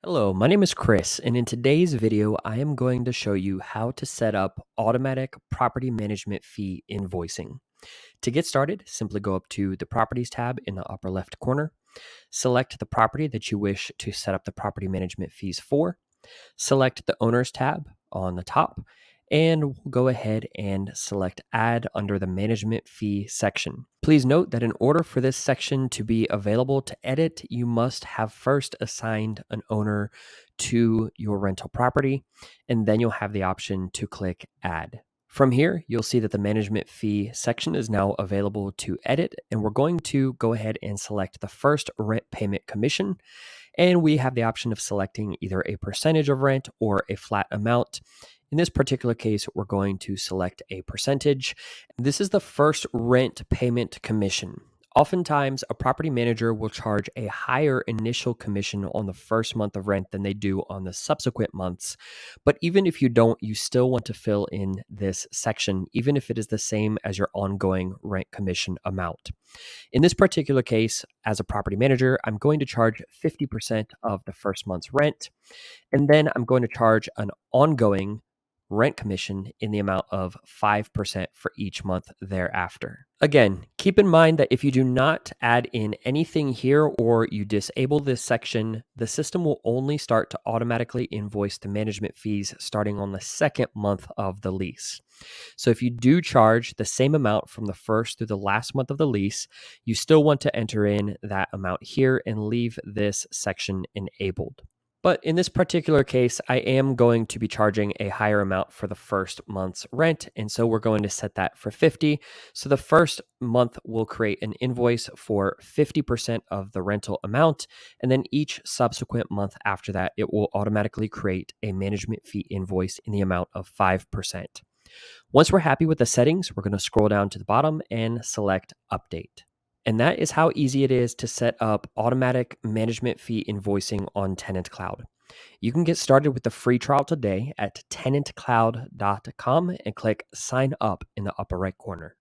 Hello, my name is Chris, and in today's video, I am going to show you how to set up automatic property management fee invoicing. To get started, simply go up to the Properties tab in the upper left corner, select the property that you wish to set up the property management fees for, select the Owners tab on the top, and we'll go ahead and select Add under the Management Fee section. Please note that in order for this section to be available to edit, you must have first assigned an owner to your rental property, and then you'll have the option to click Add. From here, you'll see that the management fee section is now available to edit, and we're going to go ahead and select the first rent payment commission. And we have the option of selecting either a percentage of rent or a flat amount. In this particular case, we're going to select a percentage. This is the first rent payment commission. Oftentimes, a property manager will charge a higher initial commission on the first month of rent than they do on the subsequent months. But even if you don't, you still want to fill in this section, even if it is the same as your ongoing rent commission amount. In this particular case, as a property manager, I'm going to charge 50% of the first month's rent, and then I'm going to charge an ongoing rent commission in the amount of 5% for each month thereafter. Again, keep in mind that if you do not add in anything here or you disable this section, the system will only start to automatically invoice the management fees starting on the second month of the lease. So if you do charge the same amount from the first through the last month of the lease, you still want to enter in that amount here and leave this section enabled. But in this particular case, I am going to be charging a higher amount for the first month's rent. And so we're going to set that for 50. So the first month will create an invoice for 50% of the rental amount. And then each subsequent month after that, it will automatically create a management fee invoice in the amount of 5%. Once we're happy with the settings, we're going to scroll down to the bottom and select Update. And that is how easy it is to set up automatic management fee invoicing on TenantCloud. You can get started with the free trial today at tenantcloud.com and click Sign Up in the upper right corner.